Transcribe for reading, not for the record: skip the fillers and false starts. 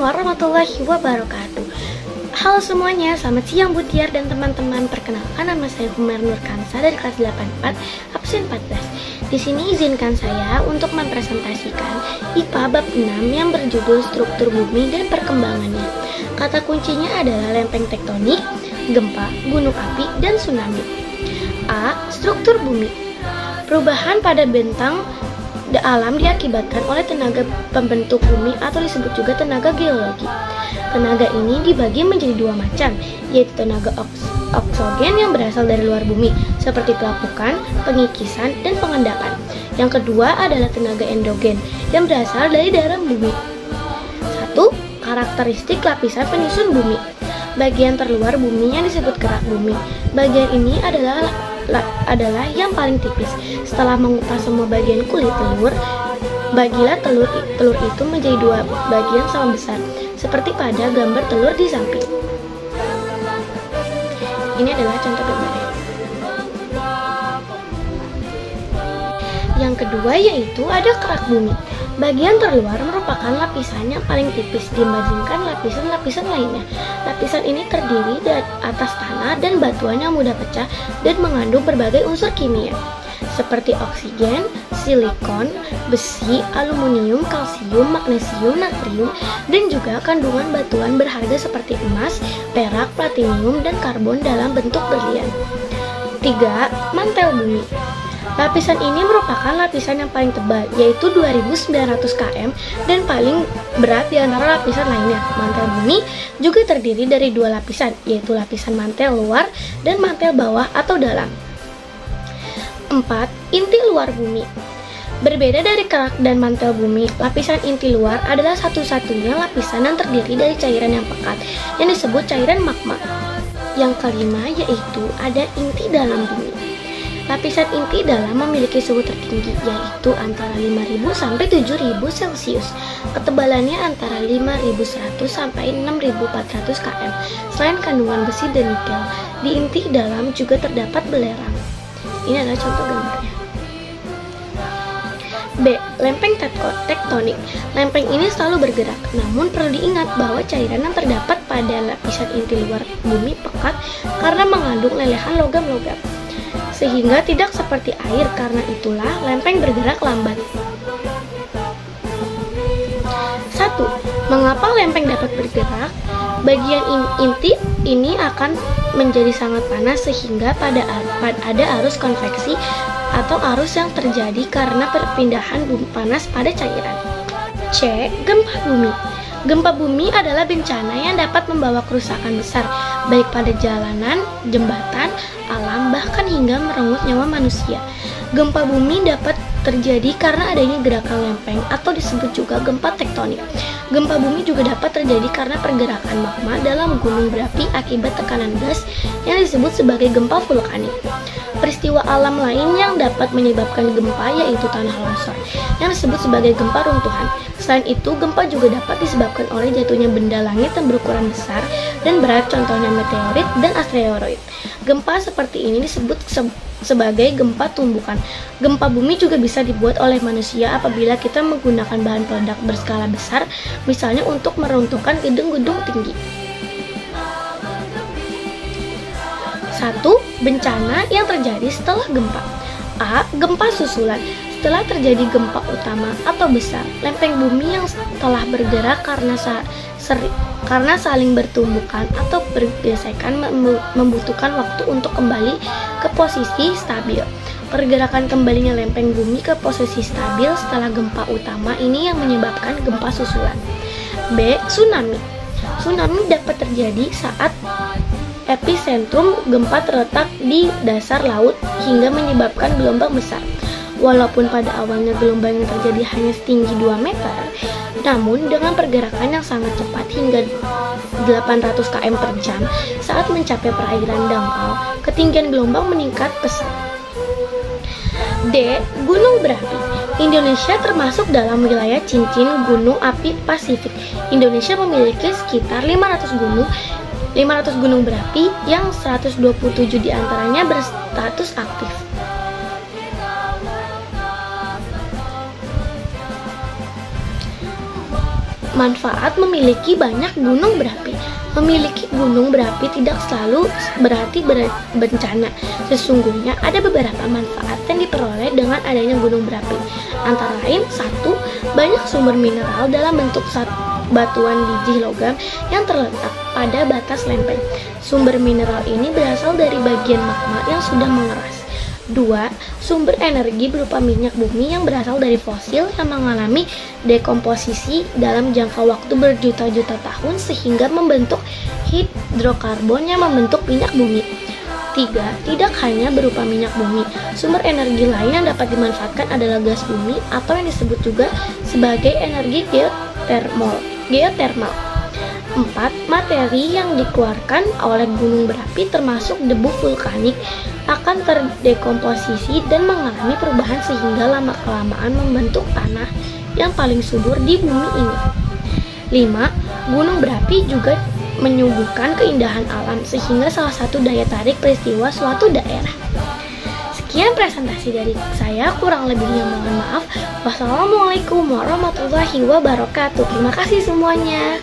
Assalamualaikum warahmatullahi wabarakatuh. Halo semuanya, selamat siang Butiar dan teman-teman. Perkenalkan, nama saya Humair Nur Kansa dari kelas 84 absen 14. Di sini izinkan saya untuk mempresentasikan IPA bab 6 yang berjudul struktur bumi dan perkembangannya. Kata kuncinya adalah lempeng tektonik, gempa, gunung api, dan tsunami. A. Struktur bumi. Perubahan pada bentang alam diakibatkan oleh tenaga pembentuk bumi atau disebut juga tenaga geologi. Tenaga ini dibagi menjadi dua macam, yaitu tenaga oksogen yang berasal dari luar bumi, seperti pelapukan, pengikisan, dan pengendapan. Yang kedua adalah tenaga endogen yang berasal dari dalam bumi. 1. Karakteristik lapisan penyusun bumi. Bagian terluar bumi yang disebut kerak bumi. Bagian ini adalah yang paling tipis. Setelah mengupas semua bagian kulit telur, bagilah telur itu menjadi dua bagian sama besar, seperti pada gambar telur di samping. Ini adalah contoh gambarnya. Yang kedua yaitu ada kerak bumi. Bagian terluar merupakan lapisan yang paling tipis dibandingkan lapisan-lapisan lainnya. Lapisan ini terdiri dari atas tanah dan batuan yang mudah pecah dan mengandung berbagai unsur kimia seperti oksigen, silikon, besi, aluminium, kalsium, magnesium, natrium, dan juga kandungan batuan berharga seperti emas, perak, platinum, dan karbon dalam bentuk berlian. 3. Mantel bumi. Lapisan ini merupakan lapisan yang paling tebal, yaitu 2900 km dan paling berat di antara lapisan lainnya. Mantel bumi juga terdiri dari dua lapisan, yaitu lapisan mantel luar dan mantel bawah atau dalam. 4. Inti luar bumi. Berbeda dari kerak dan mantel bumi, lapisan inti luar adalah satu-satunya lapisan yang terdiri dari cairan yang pekat, yang disebut cairan magma. Yang kelima yaitu ada inti dalam bumi. Lapisan inti dalam memiliki suhu tertinggi, yaitu antara 5000 sampai 7000 Celcius. Ketebalannya antara 5100 sampai 6400 km. Selain kandungan besi dan nikel, di inti dalam juga terdapat belerang. Ini adalah contoh gambarnya. B. Lempeng tektonik. Lempeng ini selalu bergerak, namun perlu diingat bahwa cairan yang terdapat pada lapisan inti luar bumi pekat karena mengandung lelehan logam-logam, sehingga tidak seperti air. Karena itulah lempeng bergerak lambat. 1. Mengapa lempeng dapat bergerak? Bagian inti ini akan menjadi sangat panas sehingga ada arus konveksi atau arus yang terjadi karena perpindahan bumi panas pada cairan. C. Gempa bumi. Gempa bumi adalah bencana yang dapat membawa kerusakan besar, baik pada jalanan, jembatan, alam, bahkan hingga merenggut nyawa manusia. Gempa bumi dapat terjadi karena adanya gerakan lempeng atau disebut juga gempa tektonik. Gempa bumi juga dapat terjadi karena pergerakan magma dalam gunung berapi akibat tekanan gas yang disebut sebagai gempa vulkanik. Peristiwa alam lain yang dapat menyebabkan gempa yaitu tanah longsor yang disebut sebagai gempa runtuhan. Selain itu, gempa juga dapat disebabkan oleh jatuhnya benda langit yang berukuran besar dan berat, contohnya meteorit dan asteroid. Gempa seperti ini disebut sebagai gempa tumbukan. Gempa bumi juga bisa dibuat oleh manusia apabila kita menggunakan bahan peledak berskala besar, misalnya untuk meruntuhkan gedung-gedung tinggi. 1. Bencana yang terjadi setelah gempa. A. Gempa susulan. Setelah terjadi gempa utama atau besar, lempeng bumi yang telah bergerak karena saling bertumbukan atau bergesekan membutuhkan waktu untuk kembali ke posisi stabil. Pergerakan kembalinya lempeng bumi ke posisi stabil setelah gempa utama ini yang menyebabkan gempa susulan. B. Tsunami. Tsunami dapat terjadi saat epicentrum gempa terletak di dasar laut hingga menyebabkan gelombang besar. Walaupun pada awalnya gelombang yang terjadi hanya setinggi 2 meter, namun dengan pergerakan yang sangat cepat hingga 800 km per jam, saat mencapai perairan dangkal, ketinggian gelombang meningkat pesat. D. Gunung berapi. Indonesia termasuk dalam wilayah cincin gunung api Pasifik. Indonesia memiliki sekitar 500 gunung berapi yang 127 diantaranya berstatus aktif. Manfaat memiliki banyak gunung berapi. Memiliki gunung berapi tidak selalu berarti bencana. Sesungguhnya ada beberapa manfaat yang diperoleh dengan adanya gunung berapi. Antara lain, 1. Banyak sumber mineral dalam bentuk batuan biji logam yang terletak pada batas lempeng. Sumber mineral ini berasal dari bagian magma yang sudah mengeras. 2. Sumber energi berupa minyak bumi yang berasal dari fosil yang mengalami dekomposisi dalam jangka waktu berjuta-juta tahun sehingga membentuk hidrokarbon yang membentuk minyak bumi. 3. Tidak hanya berupa minyak bumi, sumber energi lain yang dapat dimanfaatkan adalah gas bumi atau yang disebut juga sebagai energi geotermal. 4. Materi yang dikeluarkan oleh gunung berapi termasuk debu vulkanik akan terdekomposisi dan mengalami perubahan sehingga lama-kelamaan membentuk tanah yang paling subur di bumi ini. 5. Gunung berapi juga menyuguhkan keindahan alam sehingga salah satu daya tarik peristiwa suatu daerah. Sekian presentasi dari saya, kurang lebihnya mohon maaf. Wassalamualaikum warahmatullahi wabarakatuh. Terima kasih semuanya.